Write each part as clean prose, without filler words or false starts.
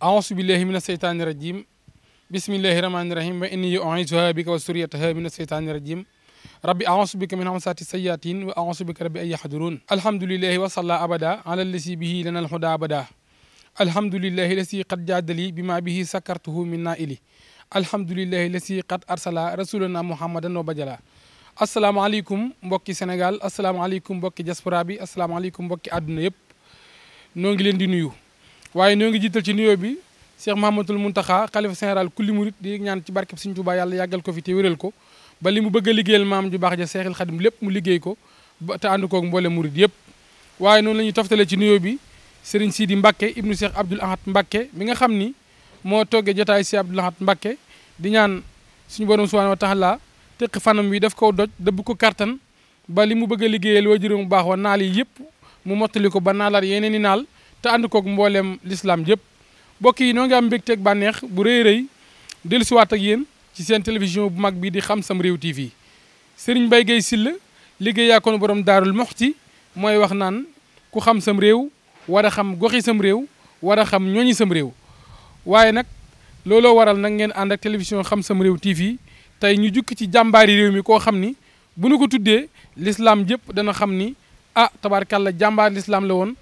أعوذ بالله من الشيطان الرجيم بسم الله الرحمن الرحيم وإني أعيذها بك وذريتها من الشيطان الرجيم ربي أعوذ بك من همزات الشياطين وأعوذ بك ربي أن يحضرون الحمد لله وصلى أبدا على الذي به لنا الهدى أبدا الحمد لله الذي قد جاد لي بما به سكرته من نائلي الحمد لله الذي قد أرسل رسولنا محمدا وبجلا asalaamaaleykum mbokki Sénégal asalaamaaleykum mbokki diaspora bi asalaamaaleykum mbokki àdduna yëpp noo ngi leen di nuyu waaye noo ngi jiital ci nuyoo bi Cheikh Mouhamadoul Mountakha xalifa général kulli murit di ñaan ci barkeb Sëriñ Tuubaa yàlla yàggal ko fi te wéral ko ba li mu bëgg a liggéeyal maam ju baax ja Seexul Xadim lépp mu liggéey ko ba te ànd koog mboole murit yëpp waaye noonu la ñuy toftale ci nuyoo bi Serigne Sidi Mbacke ibnu Cheikh Abdoul Ahad Mbacke mi nga xam ni moo toggee jotaay si Abdoul Ahad Mbacke di ñaan suñu borom subhanahu wa taala teq fanam wi daf ko doj dëbb ko kartan ba li mu bëgg a liggéeyal waajuram bu baax wa naal yi yëpp mu mottali ko ba naalaat yeneen i naal te ànd koog mbooleem l'islam yëpp mbokk yi noo ngi am mbégteeg bànneex bu rëy rëy dellusiwaat ak yéen ci seen télévision bu mag bi di Xam Sam Réew TV Serigne Mbaye Guèye Sylla liggéey yaa kon borom Daarul Moxti mooy wax naan ku xam sam réew war a xam goxi sam réew war a xam ñooñi sam réew waaye nag looloo waral nag ngeen ànd ak télévision Xam Sam Réew TV tey ñu jukki ci jàmbaari réew mi koo xam ni bu nu ko tuddee l'islam jëpp dana xam ni tabaarkàlla jàmbaar l'islam la woon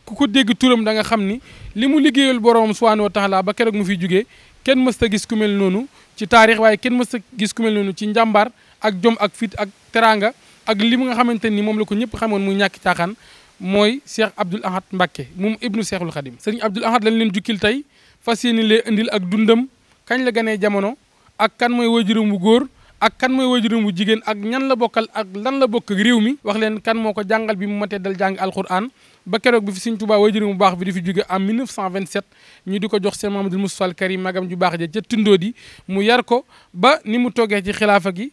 ku ko dégg turam da nga xam ni li mu liggéeyal boroom subhaanahu wa taala ba keroog mu fiy jugee kenn mës ta gis ku mel noonu ci taarix waaye kenn mës ta gis ku mel noonu ci njàmbaar ak jom ak fit ak teraanga ak li mu nga xamante ni moom la ko ñëpp xamoon muy ñàkk caaxaan mooy Cheikh Abdoul Ahad Mbacke moom ibnu Cheikhul Khadim Serigne Abdoul Ahad lañ leen jukkil tey fas yéene lee indil ak dundam kañ la ganee jamono ak kan mooy waajuram bu góor ak kan mooy waajuram bu jigéen ak ñan la bokkal ak lan la bokk ak réew mi wax leen kan moo ko jàngal bi mu matee dal jàng alquran ba keroog bi fi Sëriñ Tuubaa waajuram bu baax bi di fi jóge en 1927 ñu di ko jox seen Mamadou Moustapha al Karim magam ju baax ja ca Tindóodi mu yar ko ba ni mu toogee ci xilaafa gi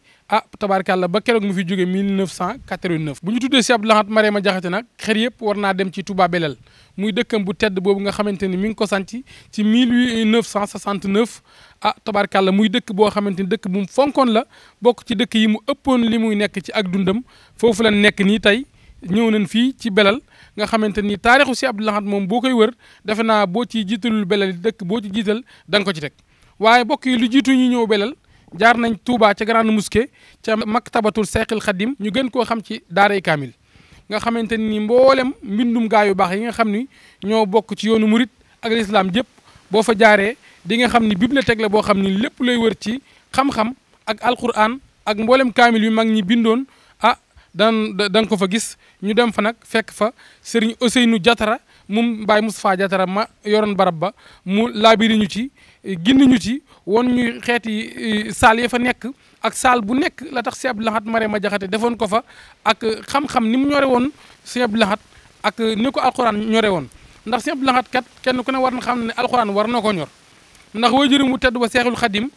tabaarkàlla ba keroog mu fi jóge 1989 bu ñu tuddee si Abdoul Ahad Marema Jaxate nag xel yëpp war naa dem ci Touba Belel muy dëkkam bu tedd boobu nga xamante ni mi ngi ko sanc ci 1969 tabaarkàlla muy dëkk boo xamante ni dëkk bu mu fonkoon la bokk ci dëkk yi mu ëppoon li muy nekk ci ak dundam foofu la nekk nii tey ñëw nañ fii ci Belel nga xamante ni taarixu si Abdoul Ahad moom boo koy wër defe naa boo ci jiitalul Belel dëkk boo ci jiital da nga ko ci teg waaye bokk yi lu jiitu ñu ñëw Belel jaar nañ Touba ca Grande Mosquée ca Maktabatul Seexil Xadim ñu gën koo xam ci daaray Kaamil nga xamante ni mboolem mbindum gaa yu baax yi nga xam ni ñoo bokk ci yoonu murit ak l'islam jëpp boo fa jaaree di nga xam ni bibliothèque la boo xam ni lépp lay wër ci xam-xam ak alquran ak mboolem kaamil yu mag ñi bindoon da nga ko fa gis ñu dem fa nag fekk fa Serigne Ousseynou Diatara moom Baye Moustapha Diatara ma yoroon barab ba mu laabiri ñu ci gindi ñu ci woon ñu xeeti saal ya fa nekk ak saal bu nekk la tax si Abdoul Ahad Marema Jaxate defoon ko fa ak xam-xam ni mu ñore woon si Abdoul Ahad ak ni ko alxuraan ñore woon ndax si Abdoul Ahad kat kenn ku ne war na xam ne alxuraan war na ko ñor ndax waajuram mu tedd ba Seexul Xadim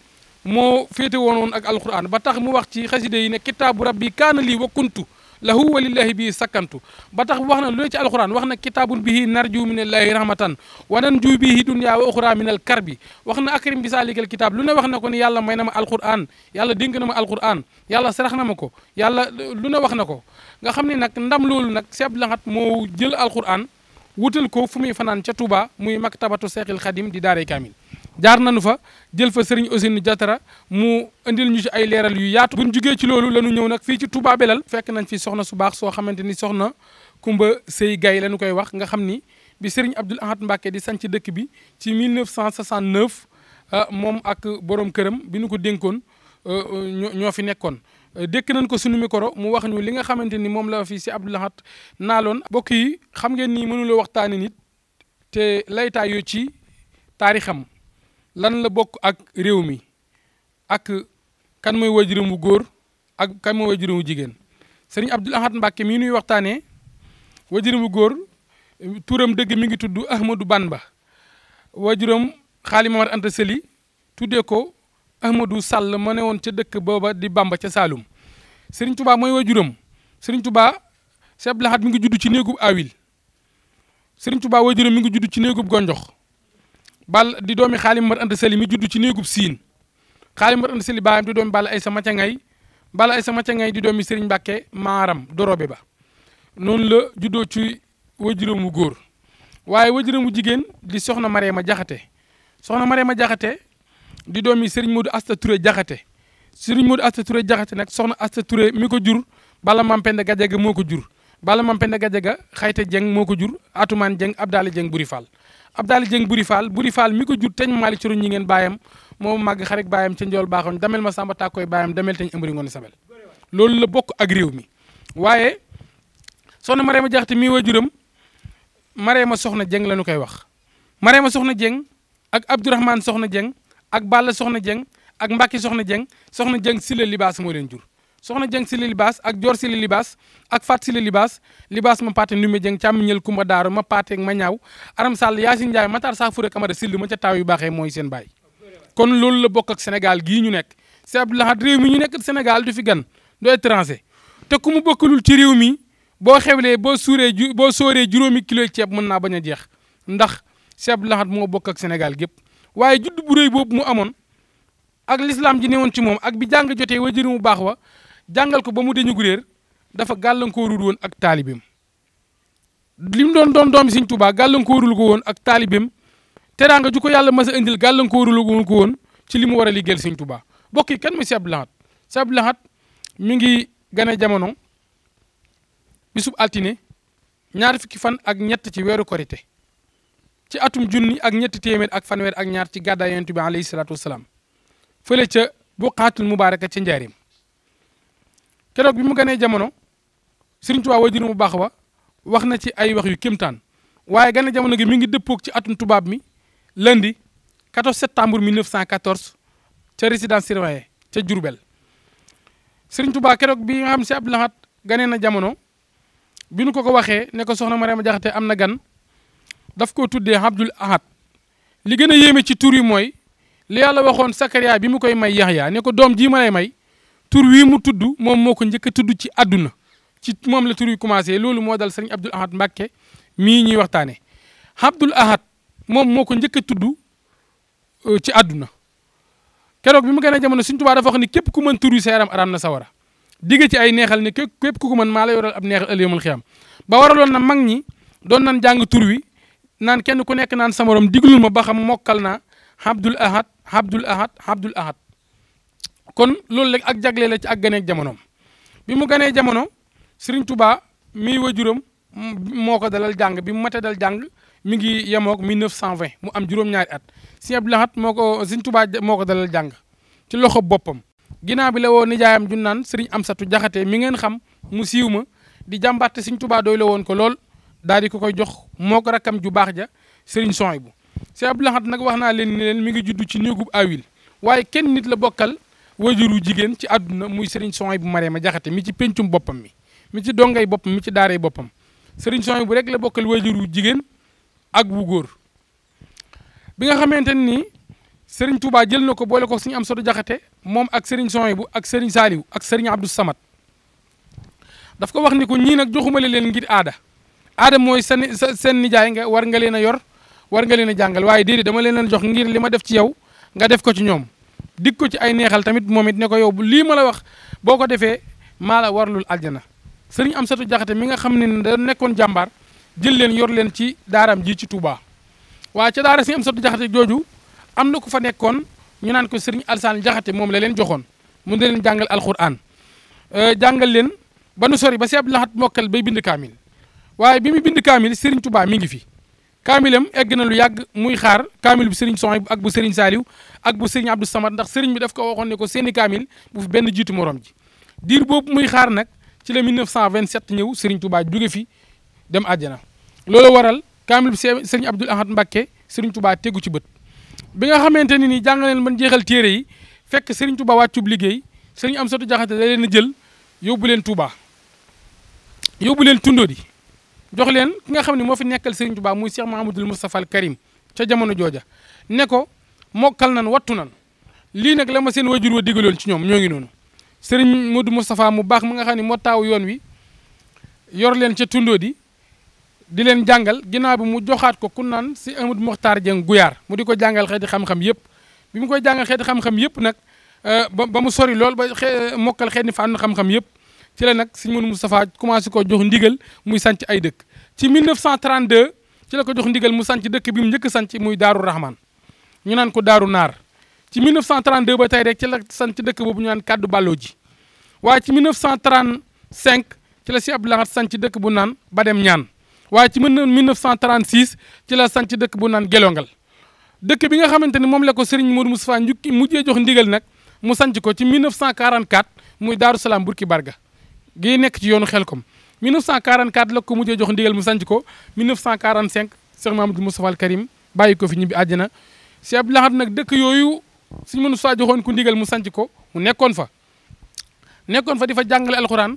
moo féete woon ak alxuraan ba tax mu wax ci xaside yi ne kitaabu rabbi kaana lii wa kuntu lahu walillahi bii sakkantu ba tax wax na lu ne ci alxuraan wax na kitaabun bihi narju minallahi rahmatan wa nanju bihi dunya wa uxra minal karbi wax na akrim bi salikal kitaab lu ne wax na ko ni yàlla may na ma alxuraan yàlla dénk na ma alxuraan yàlla sarax na ma ko yàlla lu ne wax na ko nga xam ne nag ndam loolu nag Cheikh Abdoul Ahad moo jël alxuraan wutal ko fu muy fanaan ca Touba muy maktabatu Seexil Xadim di daaray Kaamil jaar nañu fa jël fa Serigne Ousseynou Diatara mu indil ñu ci ay leeral yu yaatu bu ñu jugee ci loolu la ñu ñëw nag fii ci Touba Belel fekk nañ fi soxna su baax soo xamante ni soxna Kumba Sey Gaye la ñu koy wax nga xam ni bi Serigne Abdoul Ahad Mbacke di sanc dëkk bi ci 1969 moom ak borom këram bi ñu ko dénkoon ñoo fi nekkoon dékk nañ ko suñu micro mu wax ñu li nga xamante ni moom la fi si Abdoul Ahad naaloon mbokk yi xam ngeen ni mënuloo waxtaane nit te laytaayu ci taarixam lan la bokk ak réew mi ak kan mooy waajuram bu góor ak kan mooy waajuram bu jigéen Serigne Abdoul Ahad Mbacke mii nuy waxtaanee waajuram bu góor turam dëgg mi ngi tudd Ahmadou Bamba waajuram Xaali Mamar Anta Sali tuddee ko Ahmadou Sall ma ne woon ca dëkk booba di Bamba ca Saalum Serigne Touba mooy waajuram Serigne Touba Cheikh Abdoul Ahad mi ngi judd ci néegub awil Serigne Touba waajuram mi ngi judd ci néegub gonjox bal di doomi Xaali Mamar Anta Sali mi judd ci néegub siin Xaali Mbar Anta Sali baayam di doomi Balla Aysa Maca Ngay, Balla Aysa Maca Ngay di doomi Serigne Mbàkke Maaram Dorobe ba noonu la juddoo ci wajuram wu góor waaye wajuram wu jigéen di soxna Mariama Jaxate soxna Mariama Jaxate di doomi Serigne Modou Asta Touré Jaxate Serigne Modou Asta Touré Jaxate nag soxna Asta Touré mi ko jur Balla Mampenda Gajaga moo ko jur Balla Mampenda Gajaga Xayte Jeng moo ko jur Atumaan Jeng Abdaali Jeng Buri Fall Abdaali Jeng Buri Fall mi ko jur teñ maali coro ñi ngeen baayam moo màgg xarik baayam ca njool baaxoon damel ma samba tàkkooy baayam damel teñ ëmbëri ngoon sabel loolu la bokk ak réew mi waaye soxna Mariama Jaxate mi wajuram Mariama Soxna Jeng la ñu koy wax Mariama Soxna Jeng ak Abdourahmane Soxna Jeng ak Balla Soxna Jeng ak Mbacke Soxna Jeng Sile Libaas moo leen jur Soxna Jeng Sile Libaas ak Joor Sile Libaas ak Fat Sile Libaas ma paate Ndumbe Jeng càmmiñel Kumba Daaru ma paateeg ma ñaaw Aram Sall Yaasin Njaay Matar Saafure Kamara Sill ma ca taaw yu baaxee mooy seen baay kon loolu la bokk ak Sénégal gii ñu nekk Sëñ Abdou Lahad réew mi ñu nekk Sénégal du fi gan du étranger te ku mu bokkalul ci réew mi boo xewlee boo sooree juróomi kilo ceeb mën naa bañ a jeex ndax Sëñ Abdou Lahad moo bokk ak Sénégal gépp waaye judd bu rëy boobu mu amoon ak l'islam ji newoon ci moom ak bi jàng jotee wajur mu baax wa jàngal ko ba mu deñu réer dafa gàllankoorul woon ak taalibeem li mu doon doomi Sëñ Tuubaa gàllankoorul ko woon ak taalibeem teraanga ju ko yàlla mas a indil gàllankoorul ko woon ci li mu war a liggéeyal Sëñ Tuubaa bokk yi kan mooy Sëñ Abdou Lahad Sëñ Abdou Lahad mi ngi gane jamono bisub altine ñaar fukki fan ak ñett ci weeru korite ci atum junni ak ñetti téeméer ak fanweer ak ñaar ci gàddaay Yonent bi alayhi salaatu wasalaam fële ca buqaatul mubaaraka ca njaareem keroog bi mu ganee jamono Sëriñ Tuubaa wajur mu baax wa wax na ci ay wax yu kéemtaan waaye gane jamono gi mi ngi dëppoog ci atum tubaab mi lundi 14 septembre 1914 ca résidence surveillée ca Diourbel Sëriñ Tuubaa keroog bi nga xam si Abdou Lahad ganee na jamono bi nu ko waxee ne ko soxna Mariama Jaxate am na gan daf koo tuddee Abdul Ahad li gën a yéeme ci tur yi mooy li yàlla waxoon Sakariya bi mu koy may Yaxya ne ko doom jii ma lay may tur wii mu tudd moom moo ko njëkk a tudd ci àdduna ci moom la tur yi commencé loolu moo dal sëriñ Abdul Ahad Mbàkke mii ñuy waxtaane Abdul Ahad moom moo ko njëkk a tudd ci àdduna keroog bi mu gën a jamono Sëriñ Tuubaa dafa wax ni képp ku mën tur yi sa yaram araam na sawara digg ci ay neexal ne képp ku ko mën maa la yoral ab neexal ëllëg yawmal xiyaam ba waraloon na mag ñi doon nan jàng tur wi naan kenn ku nekk naan sa morom diglul ma ba xam mokkal naa Abdul Ahad Abdul Ahad Abdul Ahad kon loolu rek ak jagle la ci ak ganeeg jamonoom bi mu ganee jamono Sëriñ Tuubaa mi wajuram moo ko dalal jàng bi mu matee dal jàng mi ngi yemoog 1920 mu am juróom-ñaari at Sëriñ Abdul Ahad Sëriñ Tuubaa moo ko dalal jàng ci loxo boppam ginnaaw bi la woo nijaayam ju naan Sëriñ Amsatu Jaxate mi ngeen xam mu siiw ma di jàmbaarte Sëriñ Tuubaa doy la woon ko lool daal di ko koy jox moo ko rakkam ju baax ja Sëriñ Suhaybu Sëriñ Abdul Ahad nag wax naa leen ni leen mi ngi judd ci néegub awil waaye kenn nit la bokkal wajuru jigéen ci àdduna muy Sëriñ Suhaybu Mariama Jaxate mi ci pencum boppam mi ci dongay boppam mi ci daaray boppam Sëriñ Suhaybu rek la bokkal wajuru jigéen ak wu góor bi nga xamante ni Sëriñ Tuubaa jël na ko boole ko Sëriñ Amsatu Jaxate moom ak Sëriñ Suhaybu ak Sëriñ Saaliw ak Sëriñ Abdou Samad daf ko wax ni ko ñii nag joxumale leen ngir aada mooy seen nijaay nga war nga leen a yor war nga leen a jàngal waaye déedéet dama leen a jox ngir li ma def ci yow nga def ko ci ñoom dig ko ci ay neexal tamit moom it ne ko yow lii ma la wax boo ko defee maa la warlul aljana Sëriñ Amsatu Jaxate mi nga xam ne da nekkoon jàmbaar jël leen yor leen ci daaram ji ci Touba waaye ca daara Sëriñ Amsatu Jaxate jooju am na ku fa nekkoon ñu naan ko Sëriñ Alsaan Jaxate moom la leen joxoon mu di leen jàngal alquran jàngal leen ba nu sori ba Sëriñ Abdul Ahad mokkal bay bind kaamil waaye bi mu bind kaamil Sëriñ Tuubaa mi ngi fi kaamilam egg na lu yàgg muy xaar kaamil bu Sëriñ Suhaybu ak bu Sëriñ Saaliw ak bu Sëriñ Abdou Samad ndax sëriñ bi daf ko waxoon ne ko seeni kaamil bu fi benn jiitu morom ji diir boobu muy xaar nag ci la 1927 ñëw Sëriñ Tuubaa jóge fi dem àjjana loolu waral kaamil bu Sëriñ Abdul Ahad Mbàkke Sëriñ Tuubaa tegu ci bët bi nga xamante ni nii jàngaleen man jeexal téere yi fekk Sëriñ Tuubaa wàccub liggéey Sëriñ Amsatu Jaxate da leen a jël yóbbu leen Tuubaa yóbbu leen Tundóodi jox leen ki nga xam ne moo fi nekkal Sëriñ Tuubaa muy Cheikh Mahamadul Moustapha al Karim ca jamono jooja ne ko mokkal nan wattu nan lii nag la ma seen wajur wa digaloon ci ñoom ñoo ngi noonu Sëriñ Modou Moustapha mu baax ma nga xam ne moo taawu yoon wi yor leen ca Tundóodi di leen jàngal ginnaaw bi mu joxaat ko ku naan si Amadou Mokhtar Dieng Guyaar mu di ko jàngal xeeti xam-xam yëpp bi mu koy jàngal xeeti xam-xam yëpp nag ba mu sori lool ba mokkal xeet ni fànn xam-xam yëpp ci la nag sëñ Modou Moustapha commencé ko jox ndigal muy sanc ay dëkk ci 1932 ci la ko jox ndigal mu sanc dëkk bi mu njëkk sanc muy Daaru Rahman ñu naan ko Daaru Naar ci 1932 ba tey rek ci la sanc dëkk boobu ñu naan Kaddu Ballo ji waaye ci 1935 ci la si Abdou Lahad sanc dëkk bu naan Badem Ñaan waaye ci 1936 ci la sanc dëkk bu naan Gelongal dëkk bi nga xamante ni moom la ko Serigne Modou Moustapha njukki mujjee jox ndigal nag mu sanc ko ci 1944 muy Daaru Salaam Burki Barga gi nekk ci yoonu Xelkom 1944 la ko mujjee jox ndigal mu sanc ko 1945 Cheikh Mamadou Moustapha al Karim bàyyi ko fi ñibbi àjjana si Abdou Lahad nag dëkk yooyu Serigne Modou Moustapha joxoon ko ndigal mu sanc ko mu nekkoon fa di fa jàngale alxuraan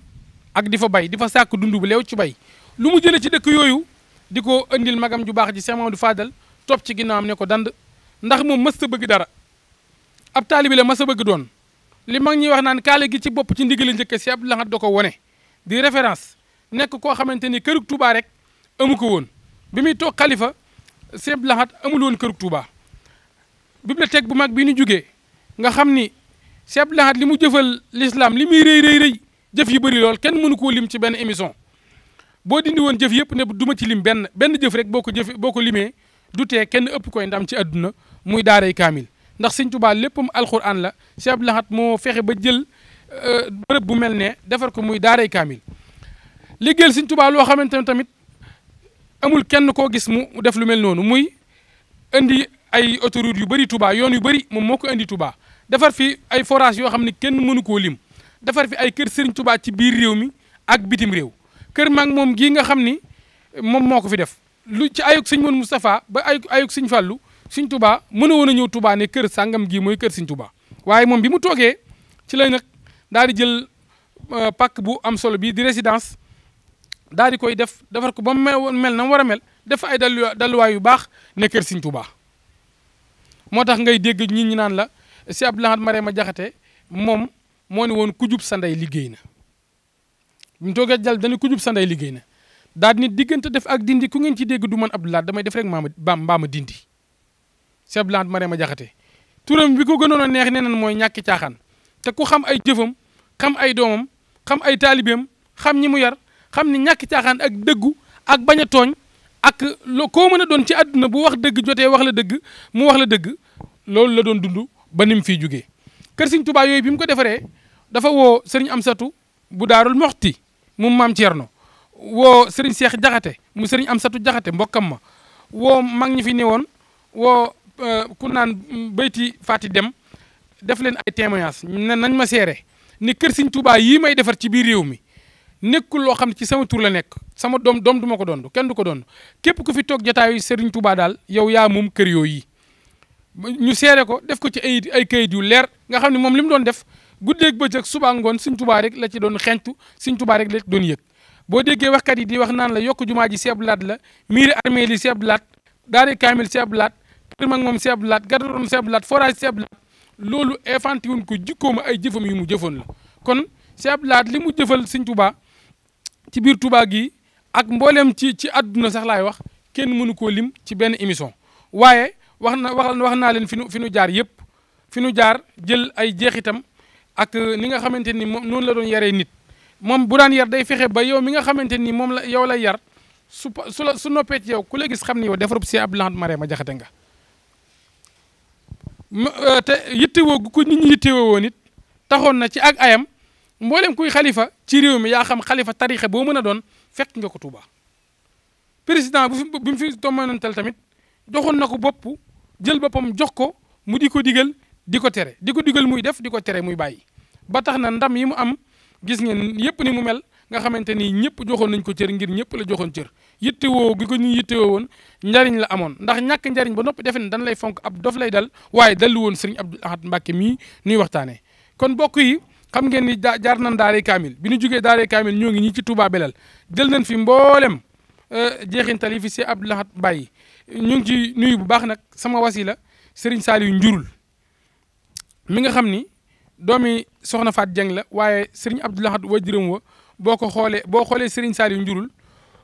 ak di fa bay di fa sàkk dund bu leew ci bay lu mu jëlee ci dëkk yooyu di ko andil magam ju baax ji Cheikh Mamadou Fadal topp ci ginnaawam ne ko dand ndax moom mës ta bëgg dara ab taalibi la mës a bëgg doon li mag ñuy wax naan kaale gi ci bopp ci ndigal njëkk si Abdou Lahad da ko wone di référence nekk koo xamante ni kërug Touba rek amu ko woon bi muy toog xalifa si Abdou Lahad amul woon kërug Touba bibliothèque bu mag bi ñu jugee nga xam ni si Abdou Lahad li mu jëfal l'islam li muy rëy jëf yu bëri lool kenn mënu koo lim ci benn émission boo dindi woon jëf yëpp ne du ma ci lim benn jëf rek boo ko limee du tee kenn ëpp koy ndam ci àdduna muy daaray kaamil ndax Sëñ Tuubaa léppam alxuraan la si Abdou Lahad moo fexe ba jël bërëb bu mel ne defar ko muy daaray kaamil liggéeyal Sëñ Tuubaa loo xamante ne tamit amul kenn koo gis mu def lu mel noonu muy indi ay autoroute yu bëri Touba yoon yu bëri moom moo ko indi Touba defar fi ay forage yoo xam ne kenn mënu koo lim defar fi ay kër Serigne Touba ci biir réew mi ak bitim réew kër mag moom gii nga xam ni moom moo ko fi def lu ci ayuk Sëñ Modou Moustapha ba ayuk Sëñ Fallu Sëñ Touba mën a woon a ñëw Touba ne kër sàngam gii mooy kër Sëñ Touba waaye moom bi mu toogee ci la nag daal di jël pàkk bu am solo bii di résidence daal di koy defar ko ba mu mel na mu war a mel def ay dalluwaay yu baax ne kër Sëñ Touba moo tax ngay dégg nit ñi naan la si Abdou Lahad Marema Jaxate moom moo ne woon ku jub sa ndey liggéey na bi mu toogee jàll dañu ku jub sa ndey liggéey na daal ni diggante def ak dindi ku ngeen ci dégg du man Abdou Lahad damay def rek mbaama dindi si Abdou Lahad Marema Jaxate turam bi ko gënoon a neex nee nan mooy ñàkki caaxaan te ku xam ay jëfam xam ay doomam xam ay taalibeem xam ñi mu yar xam ni ñàkki caaxaan ak dëggu ak bañ a tooñ ak koo mën a doon ci àdduna bu wax dëgg jotee wax la dëgg mu wax la dëgg loolu la doon dund ba ni mu fiy jugee kër Sëñ Tuubaa yooyu bi mu ko defaree dafa woo Sëriñ Amsatu bu Daarul Moxti mu maam Thierno woo Sëriñ Seex Jaxate mu Sëriñ Amsatu Jaxate mbokkam ma woo mag ñi fi newoon woo ku naan bayti Fati Dem def leen ay témoignage nañ ma seere ni kër Sëñ Tuubaa yii may defar ci biir réew mi nekkul loo xam ne ci sama tur la nekk sama doom du ma ko doon kenn du ko doon képp ku fi toog jotaayu Sëriñ Tuubaa daal yow yaa moom kër yooyu ñu seere ko def ko ci ay kayit yu leer nga xam ne moom li mu doon def guddeeg bëccëg suba ngoon Sëñ Tuubaa rek la ci doon xeeñtu Sëñ Tuubaa rek la ci doon yëg boo déggee waxkat yi di wax naan la yokk jumaa ji si Abdou Lahad la miiri armée li si Abdou Lahad daare kaamil si Abdou Lahad kër mag moom si Abdou Lahad gadaroon si Abdou Lahad forage si Abdou Lahad loolu infanti wuñ ko jikkooma ay jëfam yu mu jëfoon la kon si Abdou Lahad li mu jëfal Sëñ Tuubaa ci biir Touba gi ak mboolem ci àdduna sax laay wax kenn mënu koo lim ci benn émission waaye wax naa leen fi nu jaar yëpp fi nu jaar jël ay jeexitam ak ni nga xamante ni moom noonu la doon yaree nit moom bu daan yar day fexe ba yow mi nga xamante ni moom la yow lay yar su noppee ci yow ku la gis xam ni yow defarub si Abdou Lahad Marema Jaxate nga te yittewoo gu ko nit ñi yittewoo woon it taxoon na ci ak ayam mboolem kuy xalifa ci réew mi yaa xam xalifa tarixe boo mën a doon fekk nga ko Touba président bi mu fi tommanantal tamit joxoon na ko bopp jël boppam jox ko mu di ko digal di ko tere di ko digal muy def di ko tere muy bàyyi ba tax na ndam yi mu am gis ngeen yëpp ni mu mel nga xamante ni ñëpp joxoon nañ ko cër ngir ñëpp la joxoon cër yittewoo gi ko ñu yittewoo woon njariñ la amoon ndax ñàkk njariñ ba noppi defe ne dañ lay fonk ab dof lay dal waaye dallu woon Sëriñ Abdou Lahad Mbàkke mii nuy waxtaanee kon mbokk yi xam ngeen ni jaar nañ daaree kaamil bi ñu jugee daaree kaamil ñoo ngi ñii ci Touba Belal jël nañ fi mboolem jeexintal yi fi si Abdou Lahad bàyyi ñu ngi ci nuyu bu baax nag sama wasila Serigne Saliou Njurul mi nga xam ni doomi soxna Faat Jeng la waaye Serigne Abdou Lahad wajuram wa boo xoolee Serigne Saliou Njurul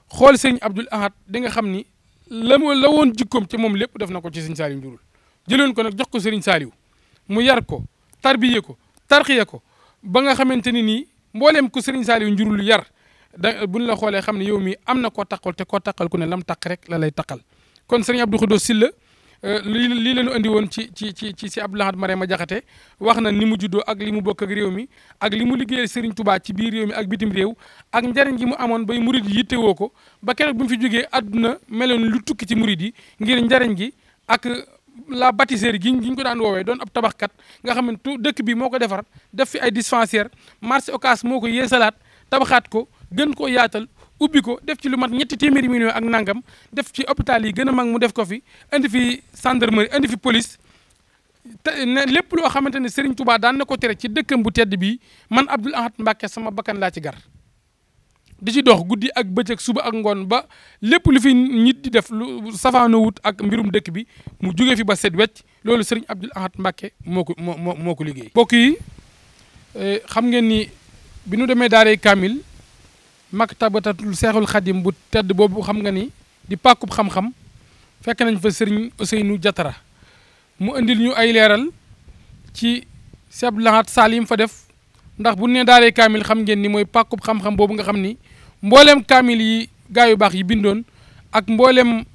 xool Serigne Abdou Lahad di nga xam ni la woon jikkoom ci moom lépp def na ko ci Serigne Saliou Njurul jëloon ko nag jox ko Serigne Saliou mu yar ko tarbiye ko tarxiye ko ba nga xamante ni nii mbooleem ku Serigne Saliou njurul yar buñ la xoolee xam ne yow mi am na koo taqal te koo taqal ku ne lam taq rek la lay taqal kon Serigne Abdou Khoudoss Sylla lii la ñu andi woon ci Abdou Lahad Marema Diakhaté wax na ni mu juddoo ak li mu bokk ak réew mi ak li mu liggéeyal Serigne Touba ci biir réew mi ak bitim réew ak njariñ gi mu amoon bay murid yi yittewoo ko ba keroog bi mu fi jógee àdduna meloon lu tukki ci murid yi ngir njariñ gi ak la bâtisserie gi ñu ko daan woowee doon ab tabaxkat nga xam ne dëkk bi moo ko defar def fi ay dispensaire marché Ocass moo ko yeesalaat tabaxaat ko gën koo yaatal ubbi ko def ci lu mat 300 millions ak nangam def ci hôpital yi gën a mag mu def ko fi indi fi gendarmerie indi fi police te ne lépp loo xamante ne Serigne Touba daan na ko tere ci dëkkam bu tedd bii man Abdoul Ahad Mbacké sama bakkan laa ci gar di ci dox guddi ak bëccëg suba ak ngoon ba lépp lu fi nit di def lu safaano wut ak mbirum dëkk bi mu jóge fi ba set wecc loolu Serigne Abdoul Ahad Mbacké moo ko liggéey. mbokk yi xam ngeen ni bi nu demee daaray Kamil maktabatatul Seexul Xadim bu tedd boobu xam nga ni di pàkkub xam-xam fekk nañ fa Serigne Ousseynou Diatara mu andil ñu ay leeral ci Cheikh Abdou Lahad Salim fa def ndax bu ne daaray Kamil xam ngeen ni mooy pàkkub xam-xam boobu nga xam ni mbooleem Kamil yi gaa yu baax yi bindoon ak mbooleem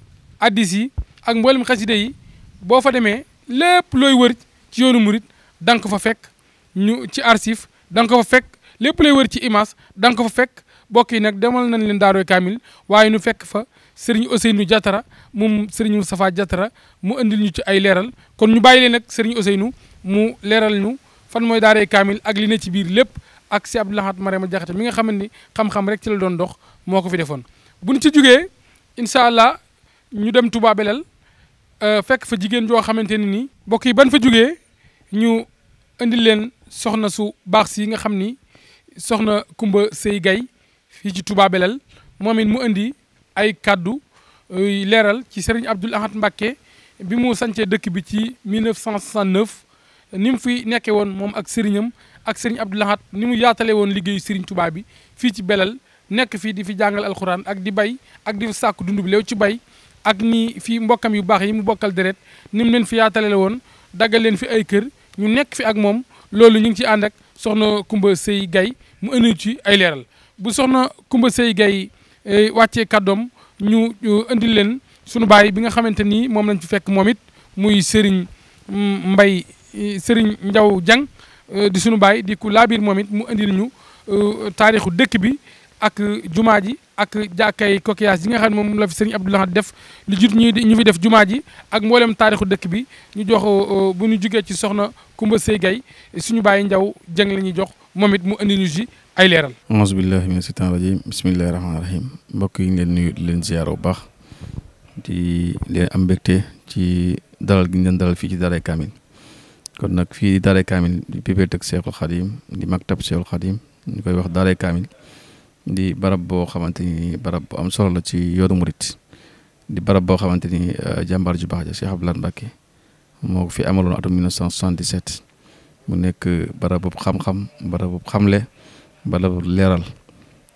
addis yi ak mbooleem xasida yi boo fa demee lépp looy wër ci yoonu murit da nga ko fa fekk ñu ci archive da nga ko fa fekk lépp looy wër ci image da nga ko fa fekk bokk yi nag demal nañ leen daaray Kamil waaye nu fekk fa Serigne Ousseynou Diatara moom Serigne Moustapha Diatara mu andil ñu ci ay leeral kon ñu bàyyi leen nag Serigne Ousseynou mu leeral ñu fan mooy daaray Kamil ak li ne ci biir lépp ak si Abdou Lahad Marema Diakhaté mi nga xam ni xam-xam rek ci la doon dox moo ko fi defoon bu ñu ci jugee incha allah ñu dem Touba Belel fekk fa jigéen joo xamante ne nii mbokk yi ban fa jugee ñu indil leen soxna su baax si nga xam ni soxna Kumba Sey Gaye fii ci Touba Belel moom it mu indi ay kaddu leeral ci Serigne Abdoul Ahad Mbacké bi mu sancee dëkk bi ci 1969 ni mu fi nekkee woon moom ak sëriñam ak Serigne Abdoul Ahad ni mu yaatale woon liggéeyu Serigne Touba bi fii ci Belel nekk fii di fi jàngal alxuraan ak di bay ak di fi sàkku dund bi léew ci bay ak ni fii mbokkam yu baax yi mu bokkal deret ni mu leen fi yaatale la woon daggal leen fi ay kër ñu nekk fi ak moom loolu ñu ngi ci ànd ak soxna Kumba Sey Gaye mu indi ci ay leeral bu soxna Kumba Sey Gaye wàccee kàddoom ñu indil leen sunu baay bi nga xamante ni moom lañ fi fekk moom it muy Serigne Mbay Serigne Ndiaw Dieng di sunu baay di ku laabiir moom it mu indil ñu taarixu dëkk bi ak jumaa ji ak jàkkay coquillage yi nga xam ne moom la fi Serigne Abdou Lahad def lu jut ñu fi def jumaa ji ak mboolem taarixu dëkk bi ñu jox bu ñu jugee ci soxna Kumba Sey Gaye suñu baay Ndiaw Dieng la ñuy jox moom it mu indil ñu si ay leeral. auzu billahi mina shaytaani rajim bismillahi rahmaani rahim mbokk yi leen nuyu di leen ziyaar bu baax di leen am mbégte ci dalal gi ñu leen dalal fii ci daaray Kamil kon nag fii daaray Kamil di bibliothèque Cheikhul Khadim di maktab Cheikhul Khadim ñu koy wax daaray Kamil di barab boo xamante ni barab bu am solo la ci yoonu murit di barab boo xamante ni jàmbaar ju baax ja Cheikh Abdou Lahad Mbacké moo fi amaloon atum 1977 mu nekk barab bu xam-xam barab bu xamle barab bu leeral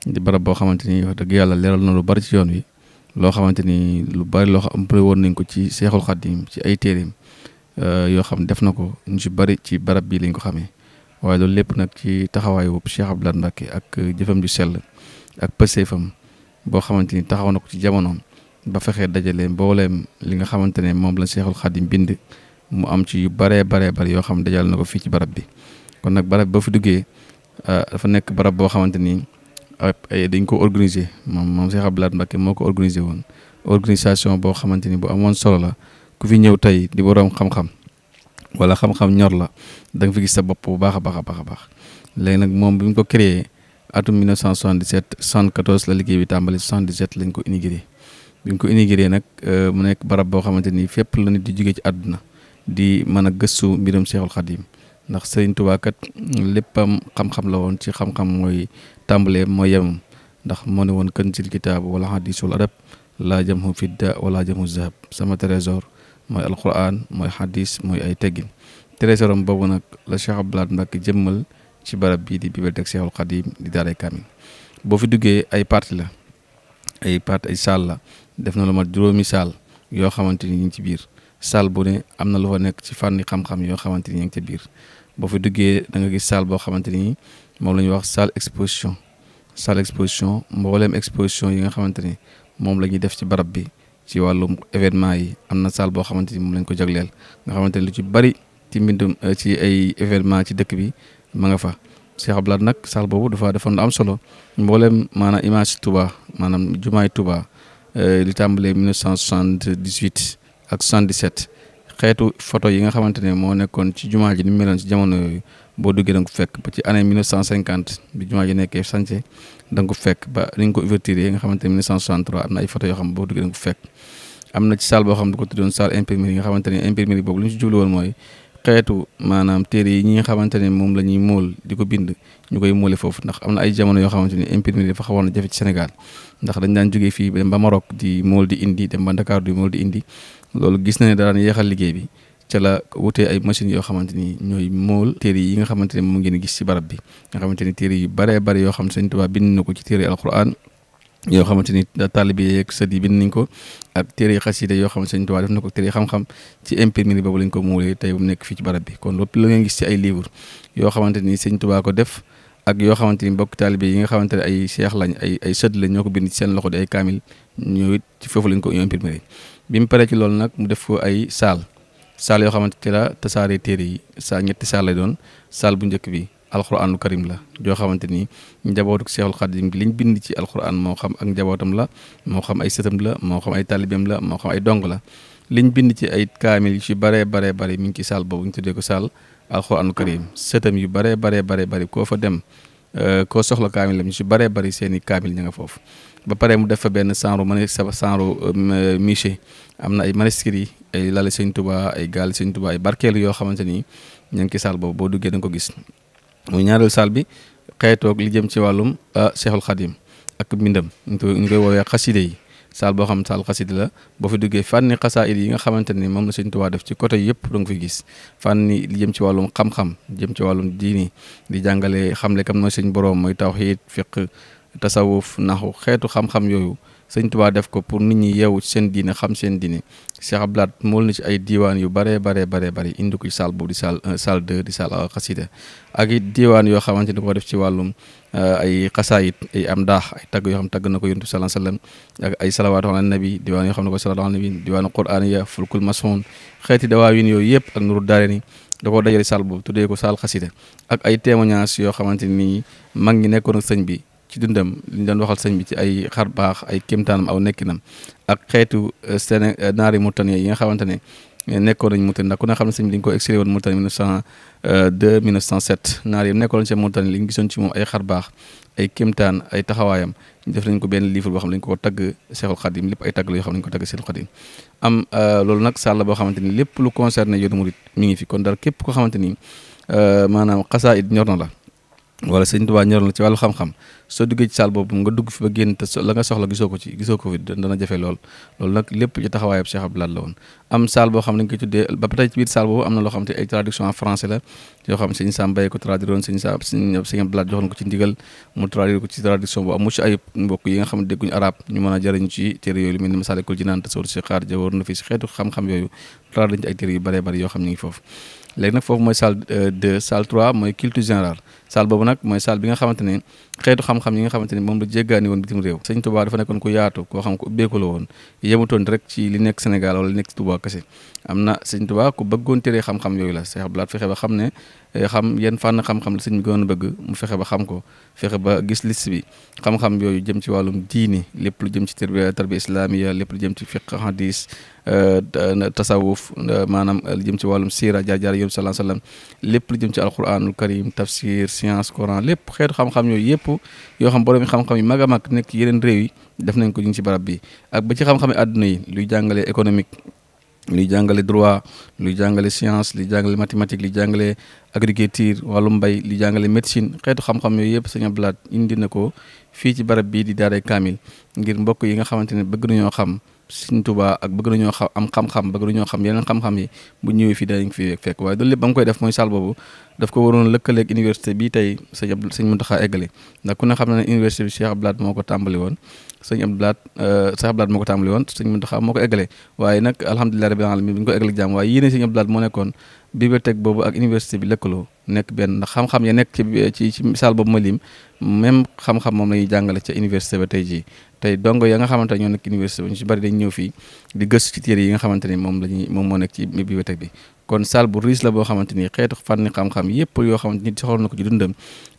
di barab boo xamante ni wax dëgg yàlla leeral na lu bari ci yoon wi loo xamante ni lu bari loo xam woon nañ ko ci Cheikhul Khadim ci ay téeréem yoo xam def na ko ñu ci bari ci barab bii lañ ko xamee waaye loolu lépp nag ci taxawaayu Cheikh Abdou Lahad Mbacké ak jëfam ju sell ak pëseefam boo xamante ni taxaw na ko ci jamonoom ba fexee dajale mbooleem li nga xamante ne moom la Cheikhul Khadim bind mu am ci yu baree bari yoo xam dajal na ko fii ci barab bi kon nag barab ba fi duggee dafa nekk barab boo xamante ni dañ ko organiser moom Cheikh Abdou Lahad Mbacké moo ko organiser woon organisation boo xamante ni bu amoon solo la ku fi ñëw tey di boroom xam-xam wala xam-xam ñor la da nga fi gis sa bopp bu baax a baax a baax a baax léegi nag moom bi mu ko créé atum 1977 74 la liggéey bi tàmbali 77 lañ ko inauguré bi ñu ko inauguré nag mu nekk barab boo xamante ni fépp la nit di jógee ci àdduna di mën a gëstu mbirum Cheikhul Khadim ndax Serigne Touba kat léppam xam-xam la woon ci xam-xam mooy tàmbalee mooy yemam ndax moo ne woon kanzil kitaab wala hadisul adab laa jamhu fidda wala jamhu zahab sama trésor mooy alquran mooy hadis mooy ay teggin trésoram boobu nag la Cheikh Abdou Lahad Mbacké jëmmal ci barab bii di bibliothèque Cheikhul Khadim di daaray Kamil boo fi duggee ay parti la ay salle la def na lu mat juróomi salle yoo xamante ni ñu ngi ci biir salle bu ne am na lu fa nekk ci fànni xam-xam yoo xamante ni ñu ngi ci biir boo fi duggee da nga gis salle boo xamante ni moom la ñuy wax salle exposition mbooleem exposition yi nga xamante ni moom la ñuy def ci barab bi ci wàllum événement yi am na salle boo xamante ni moom lañ ko jagleel nga xamante ni lu ci bari ci mbindum ci ay événement ci dëkk bi ma nga fa. Cheikh Abdou Lahad nag salle boobu dafa defoon lu am solo mbooleem maanaam image Touba maanaam jumaay Touba li tàmbalee 1978 ak 77 xeetu photo yi nga xamante ne moo nekkoon ci jumaa ji ni mu meloon ci jamono yooyu boo duggee da nga ko fekk ba ci année 1950 bi jumaa ji nekkee sànce da nga ko fekk ba ni ñu ko ouverture yi nga xamante ne 1963 am na ay photo yoo xam boo duggee da nga ko fekk. am na ci salle boo xam ne da ko tuddoon salle imprimerie yi nga xamante ne imprimerie boobu li ñu ci jublu woon mooy xeetu maanaam téere yi ñi nga xamante ne moom la ñuy móol di ko bind ñu koy móole foofu ndax am na ay jamono yoo xamante ne imprimerie dafa xawoon a jafe ci Sénégal ndax dañ daan jógee fii dem ba Maroc di móol di indi dem ba Dakar di móol di indi loolu gis na ne daan yeexal liggéey bi ca la wutee ay machines yoo xamante ni ñooy móol téere yi nga xamante ne moom ngeen gis ci barab bi nga xamante ni téere yu baree bari yoo xam Sëñ Tuubaa bind na ko ci téere alquran yoo xamante ni taalibe yeeg sët yi bind nañ ko ak téere yi xasida yoo xamante Sëñ Tuubaa def na ko téere xam-xam ci imprimerie boobu lañ ko muulee tey bu mu nekk fii ci barab bi kon lépp la ngeen gis ci ay livre yoo xamante ni Sëñ Tuubaa ko def ak yoo xamante ni mbokk taalibe yi nga xamante ne ay cheikh lañ ay sët lañ ñoo ko bind ci seen loxo di ay kaamil ñoo it ci foofu lañ ko imprimerie bi mu paree ci loolu nag mu def ko ay salle yoo xamante ci la tasaare téere yi ñetti salle lay doon salle bu njëkk bi alxuraanu karim la joo xamante ni njabootu Seexul Xaadim bi liñ bind ci alxuraan moo xam ak njabootam la moo xam ay sëtam la moo xam ay taalibeem la moo xam ay dong la liñ bind ci ay kaamil yu ci baree bari mi ngi ci salle boobu ñu tuddee ko salle alxuraanu karim sëtam yu baree bari koo fa dem koo soxla kaamil la ñu ci baree bari seeni kaamil ña nga foofu ba pare mu def fa benn genre musée am na ay manuscrits ay lali Sëñ Tuubaa ay gaali Sëñ Tuubaa ay barkeelu yoo xamante ni ña ngi ci salle boobu boo duggee da nga ko gis muy ñaareelu salle bi xeetoog li jëm ci wàllum Cheikhul Khadim ak mbindam ñu koy woowee xaside yi salle boo xam salle xaside la boo fi duggee fànni xasaayid yi nga xamante ni moom la Sëñ Tuubaa def ci côté yëpp da nga fi gis fànni li jëm ci wàllum xam-xam jëm ci wàllum diini di jàngale xamle kam mooy suñ boroom mooy tawhiid fiq tasawuf naxu xeetu xam-xam yooyu Sëñ Tuubaa def ko pour nit ñi yeewu ci seen diine xam seen diine Cheikh Abdou Lahad mool na ci ay diiwaan yu bari indi ko ci salle boobu di salle 2 di salle xasida ak it diiwaan yoo xamante ni ko def ci wàllum ay xasaayit ay am daax ay tagg yoo xam tagg na ko yonent sallallahu alayhi wasallam ak ay salawaatu ala nabi diiwaan yoo xam ne ko sallallahu alayhi nabi diiwaanu quraaniya fulkul masoon xeeti dawaawin yooyu yëpp ak nuru daare ni da koo dajale salle boobu tuddee ko salle xasida ak ay témoignages yoo xamante ni mag ñi nekkoon ak sëñ bi ci dundam li ñu doon waxal sëñ bi ci ay xar baax ay kéemtaanam aw nekkinam ak xeetu naari Mauritanie yi nga xamante ne nekkoon nañ Mauritanie ndax ku ne xam ne sëñ bi dañ ko exilé woon Mauritanie 1902 1907 naar yi nekkoon nañ ci Mauritanie li ñu gisoon ci moom ay xar baax ay kéemtaan ay taxawaayam def nañ ko benn livre boo xam ne dañ ko tagg Cheikhul Khadim lépp ay tagg la yoo xam ne dañ ko tagg Cheikhul Khadim am loolu nag sàll boo xamante ni lépp lu concerné yoonu murit mi ngi fi kon dara képp ko xamante ni maanaam xasaayid ñor na la wala Sëñ Tuubaa ñor la ci wàllu xam-xam soo duggee ci salle boobu nga dugg fi ba génn te la nga soxla gisoo ko fi dana jafe loolu nag lépp ci taxawaayab Cheikh Abdou Lahad la woon am salle boo xam ne dañ koy tuddee ba tey ci biir salle boobu am na loo xam te ay traduction en français la yoo xam Sëñ Sam Mbaye ko traduire woon Sëñ Abdou Lahad joxoon ko ci ndigal mu traduire ko ci traduction bu am mucc ayib mbokk yi nga xam ne dégguñu arab ñu mën a jëriñ ci téere yooyu lu mel ni Masaalikul Jinaan Tasawudu Sixaar Jawhar Nafiis xeetu xam-xam yooyu traduire ci ay téere yu bëree bëri yoo xam ñu ngi foofu léegi nag foofu mooy salle 2 salle 3 mooy culture générale salle boobu nag mooy salle bi nga xamante ne xeetu xam-xam yi nga xamante ne moom la jéggaani woon bitim réew Sëñ Tuubaa dafa nekkoon ku yaatu koo xam ko ubbeeku la woon yemutoon rek ci li nekk Sénégal wala li nekk Tuubaa kese am na Sëñ Tuubaa ku bëggoon téere xam-xam yooyu la Cheikh Abdou Lahad fexe ba xam ne xam yenn fànn xam-xam la sëñ bi gënoon a bëgg mu fexe ba xam ko fexe ba gis liste bi xam-xam yooyu jëm ci wàllum diini lépp lu jëm ci tarbiya islamiya lépp lu jëm ci fiqh hadis tasawuf maanaam lu jëm ci wàllum siira jaar-jaar yonent sallallahu alayhi wasallam lépp lu jëm ci alquranul karim tafsir science coran lépp xeetu xam-xam yooyu yëpp yoo xam borom xam-xam yi mag a mag nekk yeneen réew yi def nañ ko ñu ngi ci barab bi ak ba ci xam-xam yi àdduna yi luy jàngale économique luy jàngale droit luy jàngale science luy jàngale mathématique luy jàngale agriculture wàllum mbay luy jàngale médecine xeetu xam-xam yooyu yëpp Sëñ Abdou Lahad indi na ko fii ci barab bii di daaray kaamil ngir mbokk yi nga xamante ne bëgg nañoo xam Sëñ Tuubaa ak bëgg nañoo xam am xam-xam bëgg nañoo xam yeneen xam-xam yi bu ñëwee fii danañ fi fekk waaye loolu lépp ba mu koy def mooy salle boobu daf ko waroon lëkkaleeg université bii tey sëñ Muntaxa eggale ndax ku ne xam na ne université bi Cheikh Abdou Lahad moo ko tàmbali woon Cheikh Abdou Lahad moo ko tàmbali woon sëñ Muntaxa moo ko eggale waaye nag alhamdulilah rabbil alamin bi ñu ko eggale jàmm waaye yéene Sëñ Abdou Lahad moo nekkoon bibliothèque boobu ak université bi lëkkaloo nekk benn ndax xam-xam ya nekk ci misaal boobu ma lim même xam-xam moom la ñuy jàngale ca université ba tey jii tey dongo ya nga xamante ne ñoo nekk université ba ñu ci bari dañ ñëw fii di gëstu ci téere yi nga xamante ni moom moo nekk ci bibliothèque bi kon salle bu riche la boo xamante ni xeetu fànni xam-xam yëpp yoo xamante ni soxla na ko ci dundam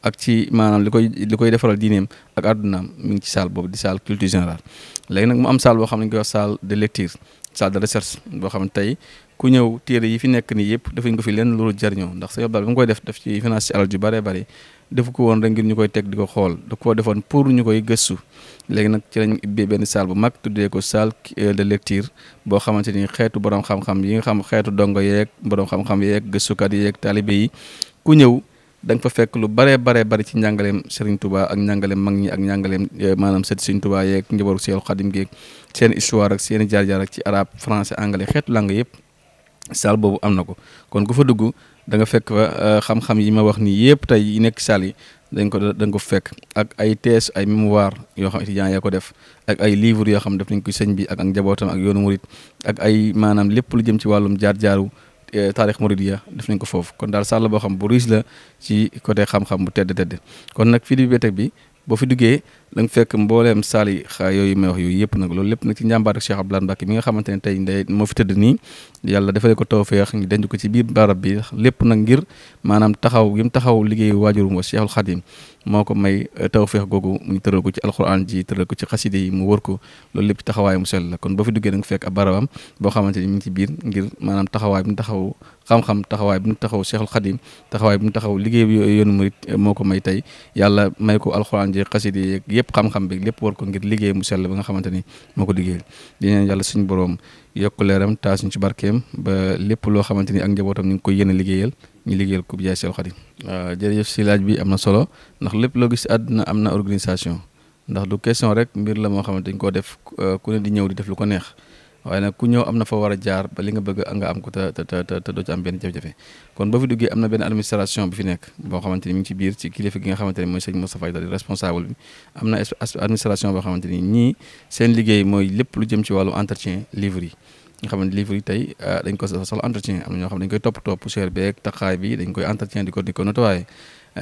ak ci maanaam li koy defaral diineem ak àddunaam mi ngi ci salle boobu di salle culture générale léegi nag mu am salle boo xam ne ñu koy wax salle de lecture salle de recherche boo xam ne tey ku ñëw téere yi fi nekk nii yëpp defuñ ko fi leen loolu jariñoo ndax sa yob daal ba nga koy def ci finance ci alal ju bëree bëri defu ko woon rek ngir ñu koy teg di ko xool da koo defoon pour ñu koy gëstu léegi nag ci lañ ubbee benn salle bu mag tuddee ko salle de lecture boo xamante ni xeetu borom xam-xam yi nga xam xeetu dongo yeeg borom xam-xam yeeg gëstukat yeeg taalibe yi ku ñëw da nga fa fekk lu baree bari ci njàngaleem Serigne Touba ak njàngaleem mag ñi ak njàngaleem maanaam sët Serigne Touba yeeg njabootu Seexul Xadim geeg seen histoire ak seen jaar-jaar ak ci arabe français anglais xeetu langue yëpp salle boobu am na ko kon ku fa dugg da nga fekk fa xam-xam yi ma wax nii yëpp tey yi nekk salle yi da nga ko fekk ak ay thèse ay mémoire yoo xam étudiants yaa ko def ak ay livres yoo xam def nañ ko sëñ bi ak njabootam ak yoonu murit ak ay maanaam lépp lu jëm ci wàllum jaar-jaaru taarix muridiya def nañ ko foofu kon daal salle boo xam bu riche la ci côté xam-xam bu tedd kon nag fii di bibliothèque bi boo fi duggee da nga fekk mbooleem saal yi yooyu may wax yooyu yëpp nag loolu lépp nag ci njàmbaar ak Cheikh Abdoulaye Mbacké mi nga xamante ne tey ndey moo fi tëdd nii yàlla defalee ko tawfeex ñu denc ko ci biir barab bi lépp nag ngir maanaam taxaw gi mu taxaw liggéeyu waajurum wa Cheikhul Khadim moo ko may tawfeex googu mu tëral ko ci alquran ji tëral ko ci xaside yi mu wër ko loolu lépp ci taxawaay mu sell la kon boo fi duggee da nga fekk ab barabam boo xamante ni mi ngi ci biir ngir maanaam taxawaay bi mu taxaw xam-xam taxawaay bi mu taxaw Cheikhul Khadim taxawaay bi mu taxaw liggéey bi yoonu murit moo ko may tey yàlla may ko alquran ji xaside yi yëpp xam-xam bi lépp war ko ngir liggéey mu sell ba nga xamante ni moo ko liggéeyal di ñaan yàlla suñu borom yokk leeram taas ñu ci barkeem ba lépp loo xamante ni ak njabootam ñu ngi koy yéene liggéeyal ñu liggéeyal ko bi jaay Seex Xaadim jërëjëf si laaj bi am na solo ndax lépp loo gis àdduna am na organisation ndax du question rek mbir la moo xamante dañ koo def ku ne di ñëw di def lu ko neex waaye nag ku ñëw am na fa war a jaar ba li nga bëgg nga am ko te doo ci am benn jafe-jafe kon boo fi duggee am na benn administration bi fi nekk boo xamante ni mi ngi ci biir ci kilifa gi nga xamante ni mooy sëñ Moustapha di responsable bi am na administration boo xamante ni ñii seen liggéey mooy lépp lu jëm ci wàllu entretien livre yi nga xam ne livre yi tey dañ ko soxla entretien am na ñoo xam ne dañ koy toppatoo poussière beeg taxaay bi dañ koy entretien di ko nettoyer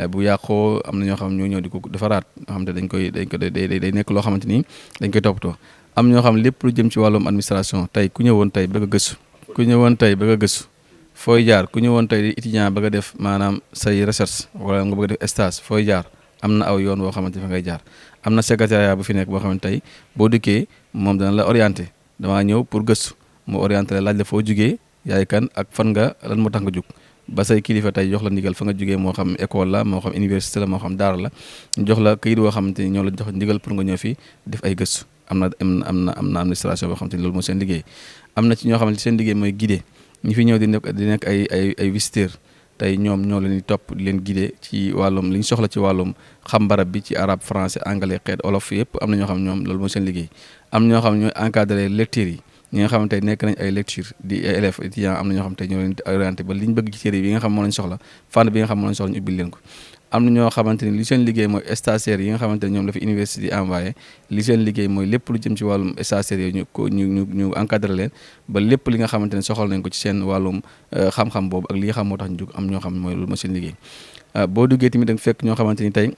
bu yàqoo am na ñoo xam ne ñoo ñëw di ko defaraat nga xam ne day nekk loo xamante ni dañ koy toppatoo am ñoo xam lépp lu jëm ci wàllum administration tey ku ñëwoon tey bëgg a gëstu fooy jaar ku ñëwoon tey di étudiant bëgg a def maanaam say recherche wala nga bëgg a def stage fooy jaar am na aw yoon woo xamante fa ngay jaar am na secrétariat bu fi nekk boo xamante tey boo dikkee moom dana la orienté damaa ñëw pour gëstu mu orienté la laaj la foo jugee yaay kan ak fan nga lan moo tax nga jug ba say kilifa tey jox la ndigal fa nga jugee moo xam école la moo xam université la moo xam daara la jox la këyit woo xamante ni ñoo la jox ndigal pour nga ñëw fi def ay gëstu am na administration boo xamante ni loolu moo seen liggéey am na ci ñoo xamante seen liggéey mooy guider ñi fi ñëw di nekk ay visiteurs tey ñoom ñoo leen di topp di leen guider ci wàllum li ñu soxla ci wàllum xam barab bi ci arabe français anglais xeet olof yëpp am na ñoo xam ñoom loolu moo seen liggéey am ñoo xam ñooy encadrer lecteurs yi ñi nga xamante nekk nañ ay lecture di ay élèves étudiants am na ñoo xam te ñoo leen orienté ba li ñu bëgg ci téere bi nga xam moo lañ soxla fànn bi nga xam moo lañ soxla ñu ubbil leen ko am na ñoo xamante ni li seen liggéey mooy stagiaires yi nga xamante ne ñoom la fi université di envoyé li seen liggéey mooy lépp lu jëm ci wàllum stagiaires yooyu ñu encadré leen ba lépp li nga xamante ne soxal nañ ko ci seen wàllum xam-xam boobu ak li nga xam moo tax ñu jug am ñoo xam ne mooy loolu mooy seen liggéey boo duggee tamit da nga fekk ñoo xamante ni tey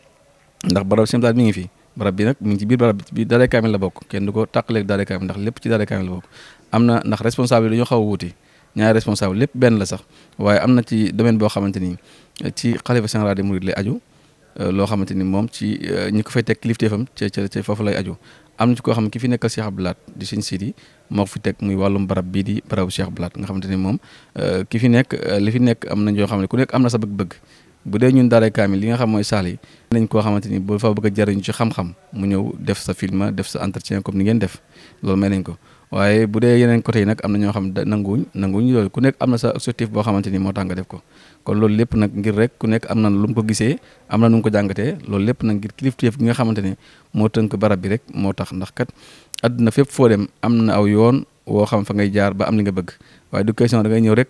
ndax barab simtaat mi ngi fi barab bi nag mi ngi ci biir barab bi daaray kaamil la bokk kenn du ko tàqaleeg daaray kaamil ndax lépp ci daaray kaamil la bokk am na ndax responsable yi dañoo xaw a wuute ñaari responsable lépp benn la sax waaye am na ci domaine boo xamante ni ci xalifa général des mourides lay aju loo xamante ni moom ci ñi ko fay teg kilifteefam ca foofu lay aju am na ci koo xam ne ki fi nekkal Cheikh Abdou Lahad di Sëñ Sidi moo ko fi teg muy wàllum barab bii di barabu Cheikh Abdou Lahad nga xamante ni moom ki fi nekk li fi nekk am na ñoo xam ne ku nekk am na sa bëgg-bëgg bu dee ñun daaray kaamil li nga xam mooy saal yi nañ koo xamante ni boo fa bëgg a jariñu ci xam-xam mu ñëw def sa film def sa entretien comme ni ngeen def loolu may nañ ko waaye bu dee yeneen côté yi nag am na ñoo xam nanguwuñ loolu ku nekk am na sa objectif boo xamante ni moo tax nga def ko kon loolu lépp nag ngir rek ku nekk am na lu mu ko gisee am na nu mu ko jàngatee loolu lépp nag ngir kilifteef gi nga xamante ni moo tënk barab bi rek moo tax ndax kat àdduna fépp foo dem am na aw yoon woo xam fa ngay jaar ba am li nga bëgg waaye du question da ngay ñëw rek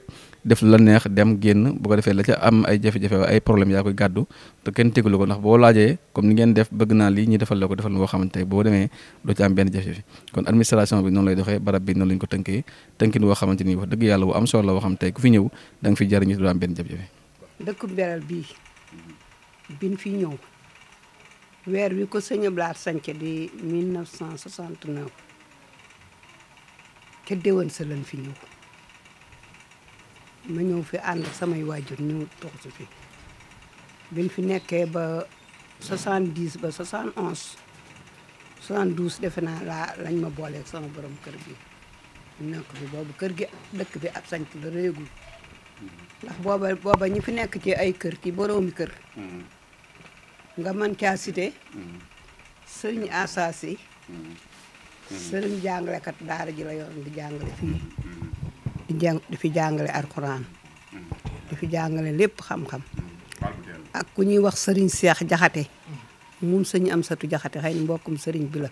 def la neex dem génn bu ko defee la ca am ay jafe-jafe ay problème yaa koy gàddu te kenn tegalu ko ndax boo laajee comme ni ngeen def bëgg naa lii ñu defal la ko defal nga xamante boo demee doo ci am benn jafe-jafe kon administration bi noonu lay doxee barab bi noonu lañ ko tënkee tënkin woo xamante ni wax dëgg yàlla bu am solo la woo xam tey ku fi ñëw da nga fi jariñu du am benn jafe-jafe dëkk Belel bii bin fi ñëw weer wi ko sëñ Ablaat sanc di 1969 ca déwén sa lañ fi ñëw ma ñëw fi ànd ak samay waajur ñu toxu fi bin fi nekkee ba 70 ba 71 72 defe naa lañ ma booleeg sama borom kër bi nekk fi boobu kër gi dëkk bi ab sanc la réegul ndax booba ñi fi nekk ci ay kër ci boroomi kër nga mën caa cité sëriñ Asasi sëriñ jàngalekat daara ji la yoon di jàngale fii di fi jàngale alxuraan di fi jàngale lépp xam-xam ak ku ñuy wax sëriñ Seex Jaxate moom sëñ Amsatu Jaxate xëy na mbokkum sëriñ bi la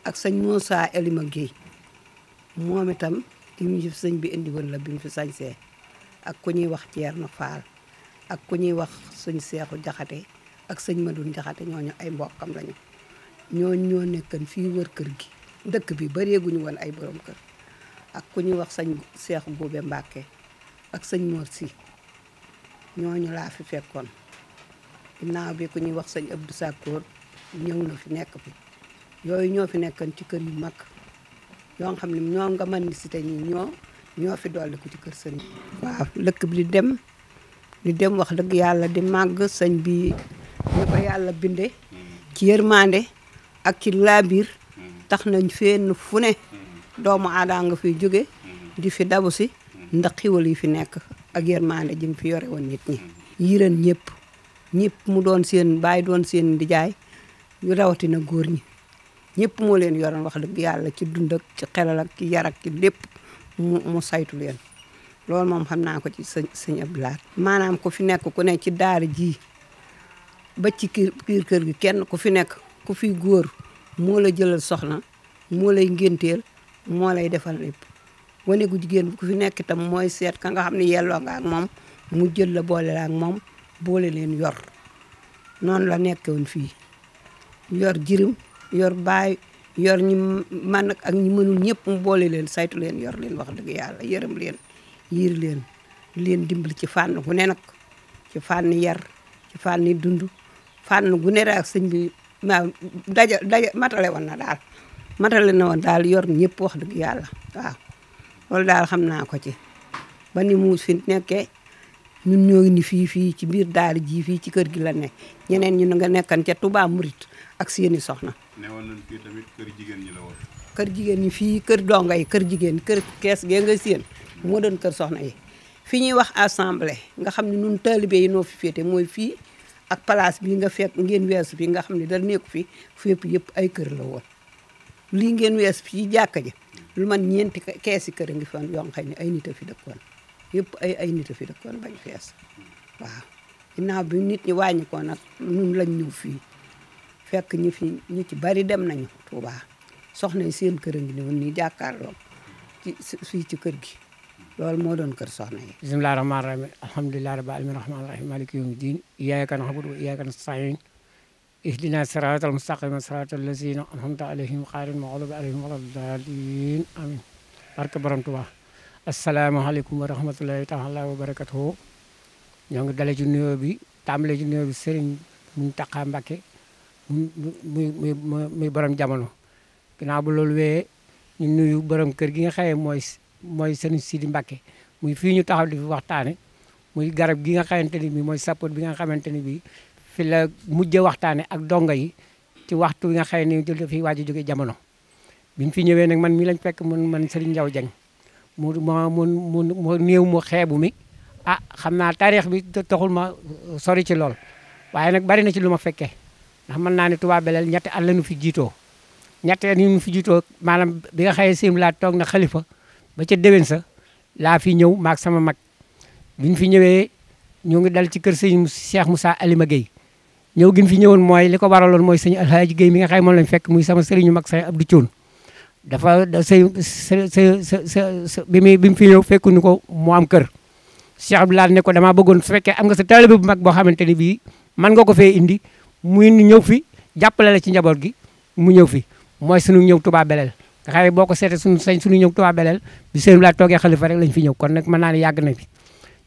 ak sëñ Moussa Elima Guèye moom itam li mu fi sëñ bi indi woon la bi mu fi sañsee ak ku ñuy wax Ceerno Faal ak ku ñuy wax sëñ Seexu Jaxate ak sëñ Madun Jaxate ñooñu ay mbokkam lañu ñoo nekkan fii wër kër gi dëkk bi bareeguñu woon ay borom kër ak ku ñuy wax sëñ Seexu Góobe Mbàkke ak sëñ Mor Si ñooñu laa fi fekkoon ginnaaw bi ku ñuy wax sëñ Abdou Sakkoor ñëw na fi nekk fi yooyu ñoo fi nekkan ci kër yu mag yoo xam ne ñoo nga mën ni cité ñi ñoo fi dolli ko ci kër sëñ waaw lëkk bi di dem wax dëgg yàlla di màgg sëñ bi ñu ko yàlla binde ci yërmande ak ci laabiir tax nañ fenn fu ne doomu aada nga fiy jóge di fi dabu si ndax xiwal yi fi nekk ak yërmande ji mu fi yore woon nit ñi yiran ñëpp mu doon seen baay doon seen ndijaay yu rawatina góor ñi ñëpp moo leen yoroon wax dëgg yàlla ci dund ak ci xelal ak ci yar ak ci lépp mu saytu leen loolu moom xam naa ko ci sëñ Abdoulaye maanaam ku fi nekk ku ne ci daara ji ba ci kër gi kenn ku fi nekk ku fi góor moo la jëlal soxna moo lay ngénteel moo lay defal lépp wane gu jigéen ku fi nekk itam mooy seet ka nga xam ne yelloo nga ak moom mu jël la boole la ak moom boole leen yor noonu la nekkoon fii yor jirim yor baay yor ñi man ak ñi mënul ñëpp mu boole leen saytu leen yor leen wax dëgg yàlla yërëm leen yiir leen dimbali ci fànn gu ne nag ci fànn yar ci fànn dund fànn gu ne ak sëñ bi daja matale woon na daal yor ñëpp wax dëgg yàlla waaw loolu daal xam naa ko ci ba ni mu fi nekkee ñun ñoo ngi ni fii ci biir daara ji fii ci kër gi la nekk ñeneen ñu nga nekkan ca Touba Mouride ak seeni soxna. newoon nañ fii tamit kër jigéen ñi la woon. kër jigéen ñi fii kër donga yi kër jigéen kër kees gee nga seen moo doon kër soxna yi fi ñuy wax assemblée nga xam ne ñun taalibe yi noo fi féete mooy fii ak place bii nga fekk ngeen weesu fi nga xam ne dara nekku fi fépp yëpp ay kër la woon lii ngeen weesu fii jàkka ji lu man ñeenti keesi kër a ngi fan yoo xam ne ay nit a fi dëkkoon yëpp ay nit a fi dëkkoon bañ fees waaw ginnaaw bi nit ñi wàññi ko nag ñun lañ ñëw fii fekk ñu ci bari dem nañu Touba soxna yi seen kër a ngi woon nii jàkkaarloo fii ci kër gi loolu moo doon kër soxna yi. bismillahi rahmaani rahim alhamdulillahi rabbil alamin rahmaani rahim maliki yawmi din iyyaka na'budu wa iyyaka nasta'in ihdina siratal mustaqima siratal lazina an'amta alayhim ghayril maghdubi alayhim waladdallin amin barke borom Touba. asalaamaaleykum wa rahmatulahi taala wa barakatuhu ñoo ngi dale ci nuyoo bi tàmbale ci nuyoo bi Serigne Mountakha Mbacké muy borom jamono ginnaaw bu loolu wéyee ñu nuyu borom kër gi nga xaye mooy Serigne Sidi Mbacké muy fii ñu taxaw di fi waxtaane muy garab gi nga xamante ni bi mooy sapot bi nga xamante ni bi fi la mujj waxtaane ak donga yi ci waxtu bi nga xaye ni jël fi waaj a jóge jamono biñ fi ñëwee nag man mi lañ fekk man Serigne Ndiaw Dieng mu néew mu xeebu mi xam naa taarix bi taxul ma sori ci lool waaye nag bari na ci lu ma fekkee ndax mën naa ne Touba Belel ñetti at la ñu fi jiitoo ñetti at ñu fi jiitoo maanaam bi nga xëyee sim laa toog na xalifa ba ca déwén sa laa fi ñëw maag sama mag biñ fi ñëwee ñu ngi dal ci kër sëñ Cheikh Moussa Alima Guèye ñëw gi fi ñëwoon mooy li ko waraloon mooy sëñ Alhaaji Guèye mi nga xëy moom lañ fekk muy sama sëriñu mag say Abdou Thion dafa bi mu fi ñëw fekkuñu ko mu am kër Cheikh Abdoulaye ne ko damaa bëggoon su fekkee am nga sa taalibe bu mag boo xamante ni bii man nga ko fee indi muy ñëw fi jàppale la ci njaboot gi mu ñëw fi mooy sunu ñëw Touba Belel nga xam ne boo ko seetee sunu ñëw Touba Belel bi sëñ Abdoulaye toogee xalifa rek lañ fi ñëw kon nag mën naa ne yàgg na fi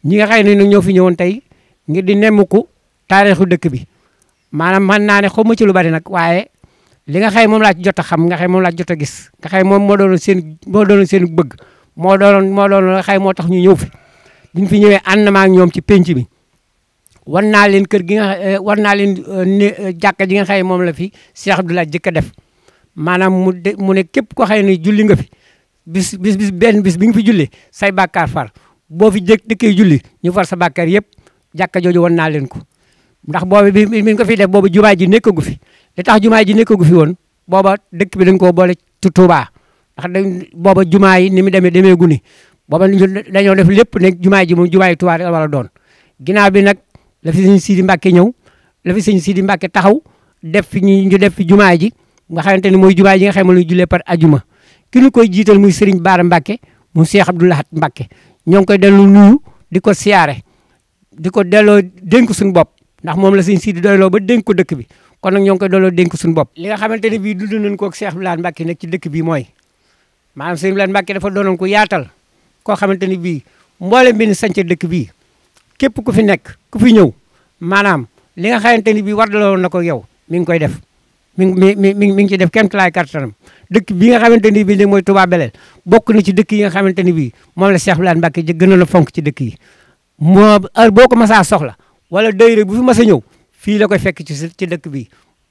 ñi nga xam ne nag ñoo fi ñëwoon tey ngir di nemmuku taarixu dëkk bi maanaam mën naa ne xaw ma ci lu bari nag waaye li nga xëy moom laa ci jot a xam nga xëy moom laa ci jot a gis nga xëy moom moo doonoon seen bëgg moo doon nga xëy moo tax ñu ñëw fi biñ fi ñëwee ànd ma ak ñoom ci penc mi wan naa leen kër gi nga wan naa leen jàkka ji nga xëy moom la fi Cheikh Abdoulaye jëkk a def maanaam mu ne képp ko xëy ne julli nga fi bis benn bis bi nga fi julli say bàkkaar far boo fi dëkkee julli ñu far sa bàkkaar yëpp jàkka jooju wan naa leen ko ndax boobu bi mi ko fi def boobu jumaa ji nekkagu fi li tax jumaa ji nekkagu fi woon booba dëkk bi dañ koo boole ci Touba ndax booba jumaa yi ni mu demee guni booba dañoo def lépp ne jumaa ji moom jumaa yi Touba rek wala doon ginnaaw bi nag la fi sëñ Sidi Mbacke ñëw la fi sëñ Sidi Mbacke taxaw def fi ñu def fi jumaa ji nga xamante ni mooy jumaa ji nga xam ne jullee par ajuma ki ñu koy jiital muy Serigne Bara Mbacke mu Cheikh Abdou Lahad Mbacke ñoo ngi koy dellu nuyu di ko siyaare di ko delloo dénk suñu bopp ndax moom la sëñ Sidi doyloo ba dénk ko dëkk bi kon nag ñoo ngi koy delloo dénk suñu bopp li nga xamante ne bii dund nañ ko ak Cheikh Abdou Lahad Mbacke nag ci dëkk bi mooy maanaam Serigne Lahad Mbacke dafa doonoon ko yaatal koo xamante ni bii mboolem bi ni sanc dëkk bii képp ku fi nekk ku fi ñëw maanaam li nga xamante ni bii war daloon na ko yow mi ngi koy def mi ngi ci def kéem tolluwaay kattanam dëkk bi nga xamante ni bii mooy Touba Belel bokk na ci dëkk yi nga xamante ni bii moom la Cheikh Abdou Lahad Mbacke gënoon a fonk ci dëkk yi moo heure boo ko masaa soxla wala dayre bu fi mas a ñëw fii la koy fekk ci dëkk bi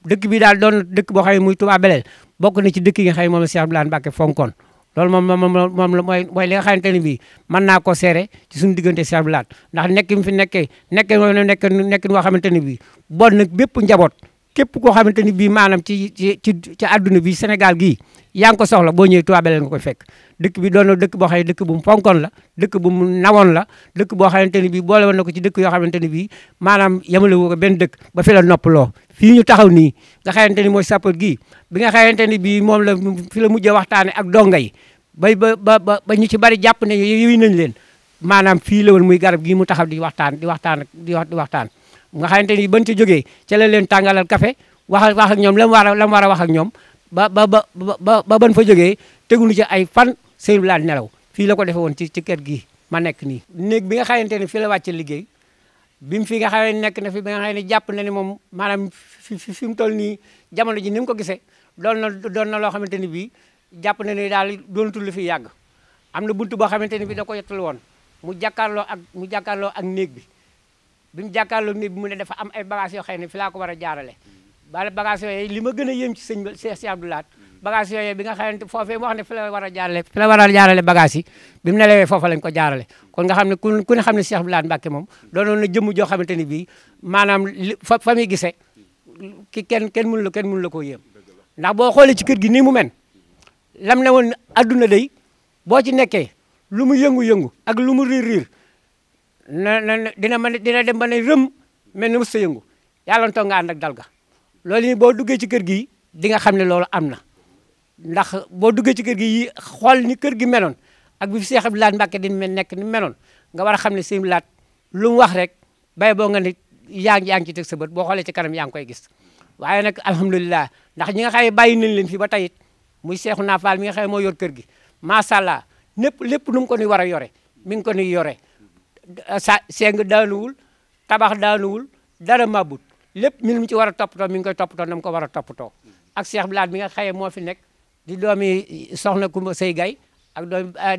dëkk bi daal doon dëkk boo xam ne muy Touba Belel bokk na ci dëkk yi nga xam ne moom la Cheikh Abdou Lahad Mbacke fonkoon loolu moom mooy li nga xamante ni bii mën naa koo seere ci suñu diggante Cheikh Abdou Lahad ndax nekk mi fi nekk boo xamante ni bii bon nag bépp njaboot képp koo xamante ni bii maanaam ci àdduna bi Sénégal gii yaa ngi ko soxla boo ñëwee Touba Belel nga koy fekk dëkk bi doon na dëkk boo xam ne dëkk bu mu fonkoon la dëkk bu mu nawoon la dëkk boo xamante ni bii boole woon na ko ci dëkk yoo xamante ni bii maanaam yemale wu ko benn dëkk ba fi la noppaloo fii ñu taxaw nii nga xamante ni mooy sapeur gii bi nga xamante ni bii moom la fi la mujjee waxtaane ak donga yi ba ñu ci bari jàpp ne yooyu nañ leen maanaam fii la woon muy garab gii mu taxaw di waxtaan nga xamante ni bañ ci jógee ca la leen tàngalal café wax ak ñoom la mu war a wax ak ñoom ba ban fa jógee teguñu ci ay fan Sëñ Abdou Lahad nelaw fii la ko defee woon ci kër gii ma nekk nii. néeg bi nga xamante ni fii la wàcce liggéey bi mu fi nga xam ne nekk na fi ba nga xam ne jàpp na ni moom maanaam fi mu toll nii jamono ji ni mu ko gisee doon na loo xamante ni bii jàpp na ni daal doonatul lu fi yàgg am na buntu boo xamante ni bii da ko yettal woon mu jàkkaarloo ak néeg bi. bi mu jàkkaarloo néeg bi mu ne dafa am ay bagages yoo xam ne fi laa ko war a jaarale bala bagages yooyu li ma gën a yéem ci sëñ Cheikh Abdou Lahad bagages yooyu bi nga xamante foofee mu wax ne fi la war a jaarale bagages yi bi mu nelawee foofa lañ ko jaarale kon nga xam ne ku ne xam ne Cheikh Abdou Lahad Mbacke moom doonoon na jëmm joo xamante ni bii maanaam fa muy gisee kenn mënu la koo yéem ndax boo xoolee ci kër gi nii mu men lam ne woon adduna day boo ci nekkee lu mu yëngu-yëngu ak lu mu riir dina dem ba ne rëm mel ni mos sa yëngu yàlla toog nga ànd ak dal ga loolu yi boo duggee ci kër gi di nga xam ne loolu am na ndax boo duggee ci kër gi xool ni kër gi meloon ak bi fi Cheikh Abdou Lahad Mbacke di nekk ni meloon nga war a xam ne Sëñ Abdou Lahad lu mu wax rek bay boo nga ne yaa ngi ci teg sa bët boo xoolee ci kanam yaa ngi koy gis waaye nag alhamdulilah ndax ñi nga xam ne bàyyi nañ leen fi ba tayit muy Cheikhouna Fall mi nga xam ne moo yor kër gi macha allah lépp nu mu ko ni war a yore mi ngi ko ni yore seng daanuwul tabax daanuwul dara mabut lépp mi mu ci war a toppatoo mi ngi koy toppatoo na mu ko war a toppatoo ak Cheikh Abdou Lahad mi nga xaye moo fi nekk di doomi soxna Kumba Sey Gay ak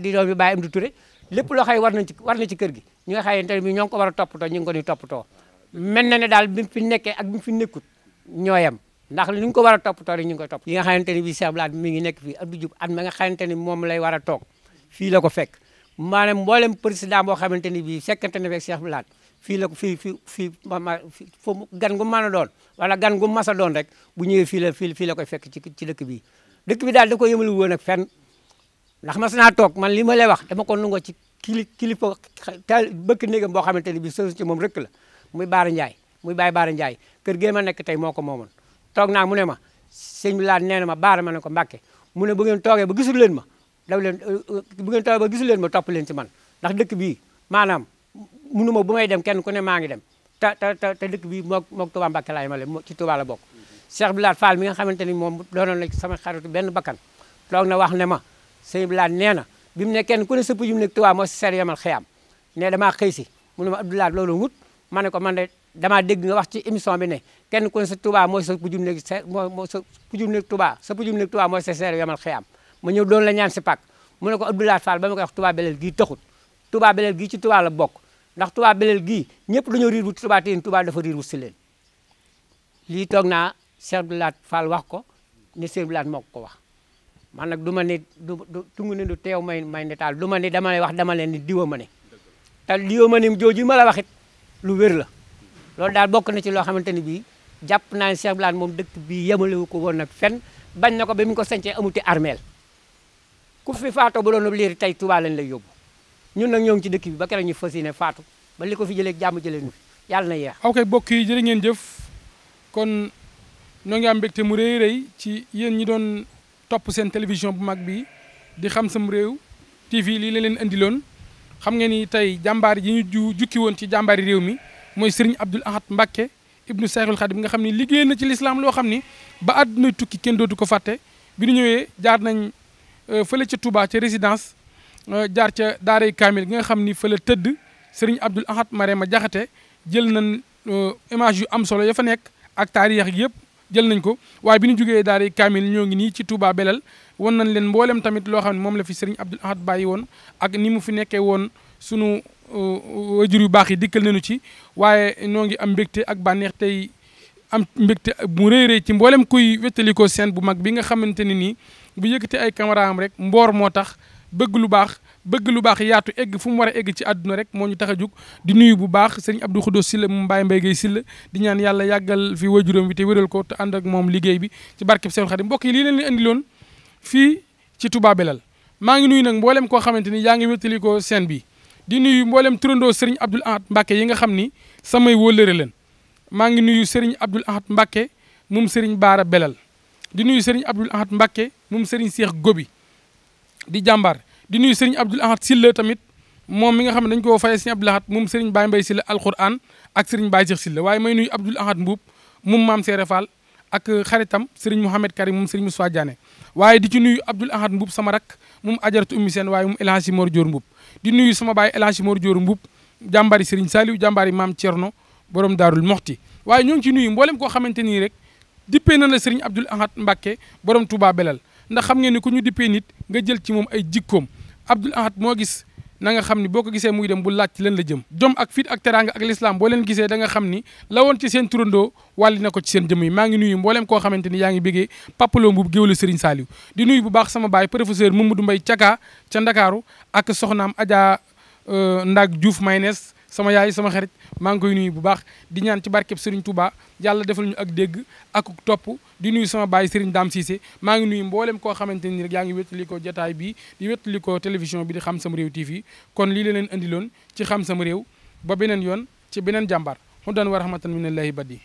di doomi Baye Amdou Touré lépp loo xaye war na ci kër gi ñi nga xaye tamit ñoo ngi ko war a toppatoo ñu ngi ko ni toppatoo mel na ne daal bi mu fi nekkee ak bi mu fi nekkut ñooyam ndax li ñu ko war a toppatoo rek ñu ngi koy topp yi nga xamante ni bii Cheikh Abdou Lahad mi ngi nekk fii Abdou Diouf at ma nga xamante ni moom lay war a toog fii la ko fekk maanaam mboolem président boo xamante ni bii fekkante ne fekk Cheikh Abdou Lahad fii la ko fii foofu gan gu mën a doon wala gan gu mas a doon rek bu ñëwee fii la koy fekk ci dëkk bi daal da ko yëmalu woon ak fenn ndax mas naa toog man li ma lay wax dama ko nangoo ci kilifa bëkk néegam boo xamante ni bii sësu ci moom rëkk la muy Baara Ndiaye muy Baye Baara Ndiaye kër gee ma nekk tey moo ko moomoon toog naa mu ne ma Sëñ Abdou Lahad nee na ma Baara ma ne ko Mbàkke mu ne bu ngeen toogee ba gisul leen ma daw leen bu ngeen toogee ba gisul leen ma topp leen ci man ndax dëkk bii maanaam munu ma bu may dem kenn ku ne maa ngi dem te dëkk bii mook Touba Mbàkke laay ma le ci Touba la bokk Cheikh Abdou Lahad Fall mi nga xamante ni moom doonoon na sama xaritu benn bakkan toog na wax ne ma Sëñ Abdou Lahad nee na bi mu ne kenn ku ne sëpp ju mu nekk Touba moo si seer yamal xëyam ne damaa xëy si mu ne ma Abdou Lahad loolu wut ma ne ko man de damaa dégg nga wax ci émission bi ne kenn ku ne sa Touba mooy sa pujum néeg mooy sa pujum néeg Touba sa pujum néeg Touba mooy sa seere yamal xiyaam ma ñëw doon la ñaan si pàkk mu ne ko Abdoulaye Fall ba ma koy wax Touba Belel gii taxut Touba Belel gii ci Touba la bokk ndax Touba Belel gii ñëpp dañoo riir wut Touba te yéen Touba dafa riir wut si leen lii toog naa Cheikh Abdoulaye Fall wax ko ne Cheikh Abdoulaye moo ko wax man nag du ma ne tungu ne du teew may netaal du ma ne dama lay wax dama leen ni diwa ma ne te diwa ma ne jooju ma la wax it lu wér la loolu daal bokk na ci loo xamante ni bii jàpp naa ne Cheikh Abdoulaye moom dëkk bii yemalewu ko woon nag fenn bañ na ko ba mu ko sancee amuti armeel ku fi faatoo ba doon liir tey Touba lañ lay yóbbu ñun nag ñoo ngi ci dëkk bi ba keroog ñu fas yéene faatu ba li ko fi jëlee jàmm jëlee nu fi yàlla na yeex ok bokk yi jërë ngeen jëf kon ñoo ngi am mbégte mu rëy rëy ci yéen ñi doon topp seen télévision bu mag bi di Xam Sam Réew TV lii la leen andiloon xam ngeen ni tey jàmbaar yi ñu jukki woon ci jàmbaari réew mi mooy Serigne Abdoul Ahad Mbacké ibnu Cheikhul Khadim nga xam ni liggéey na ci lislaam loo xam ni ba àdduna tukki kenn dootu ko fàtte bi ñu ñëwee jaar nañ fële ca Touba ca résidence jaar ca daaray Kamil gi nga xam ni fële tëdd Serigne Abdoul Ahad Marema Jaxate jël nañ image yu am solo ya fa nekk ak taarix yëpp jël nañ ko waaye bi ñu jógee daaray Kamil ñoo ngi nii ci Touba Belel won nañ leen mboolem tamit loo xam ne moom la fi Serigne Abdoul Ahad bàyyi woon ak ni mu fi nekkee woon sunu wajur yu baax yi dikkal nañu ci waaye noo ngi am mbégte ak bànneex tey am mbégte mu rëy rëy ci mboolem kuy wettalikoo seen bu mag bi nga xamante ne nii bu yëkkati ay caméra am rek mboor moo tax bëgg lu baax yaatu egg fu mu war a egg ci àdduna rek moo ñu tax a jug di nuyu bu baax sëriñ Abdou Khoudoss Sylla mu Mbaye Mbaye Guèye Sylla di ñaan yàlla yàggal fi wajuram bi te wéral ko te ànd ak moom liggéey bi ci barkeb Seexul Xadim mbokk yi lii leen andiloon fii ci Touba Belel maa ngi nuyu nag mboolem koo xamante ni yaa ngi wettalikoo seen bi di nuyu mboolem turandoo Serigne Abdoul Ahad Mbacké yi nga xam ni samay wóllëre leen maa ngi nuyu Serigne Abdoul Ahad Mbacké moom Serigne Baara Belal di nuyu Serigne Abdoul Ahad Mbacké moom Serigne Cheikh Gobi di jàmbaar di nuyu Serigne Abdoul Ahad Sylla tamit moom mi nga xam ne dañu ko fayee Serigne Abdoul Ahad moom Serigne Baye Mbaye Sylla alquran ak Serigne Baye Cheikh Sylla waaye may nuyu Abdoul Ahad Mbuub moom Maam Seere Fall ak xaritam Serigne Mouhamed Karim moom Serigne Moussa Diané waaye di ci nuyu Abdoul Ahad Mbuub sama rak moom ajaratu ummi seen waaye moom El Hadji Mor Dior Mbuub di nuyu sama baay El Hadji Mor Dior Mbuub jàmbaari Serigne Saliou jàmbaari Maam Thierno borom Daarul Moxti waaye ñoo ngi ci nuyu mboolem koo xamante nii rek dippee na la Serigne Abdoul Ahad Mbacké borom Touba Belel ndax xam ngeen ni ku ñu dippee nit nga jël ci moom ay jikkoom Abdoul Ahad moo gis na nga xam ni boo ko gisee muy dem bu laaj ci leen la jëm jom ak fit ak teraanga ak l'islam boo leen gisee da nga xam ni la woon ci seen turandoo wàlli na ko ci seen jëm yi maa ngi nuyu mboolem koo xamante ni yaa ngi bégee papaloo Mbuub géwélu Serigne Saliou di nuyu bu baax sama baay professeur Mamadou Mbaye Caka ca Ndakaaru ak soxnaam Adja Ndag Diouf Maynes sama yaay sama xarit maa ngi koy nuyu bu baax di ñaan ci barkeb Serigne Touba yàlla defal ñu ak dégg ak topp di nuyu sama baay Serigne Dame Cissé maa ngi nuyu mboolem koo xamante ni rek yaa ngi wéttali ko jotaay bi di wéttali ko télévision bi di Xam Sam Réew TV kon lii la leen andiloon ci Xam Sam Réew ba beneen yoon ci beneen jàmbaar hudan wa rahmatan minallahi badi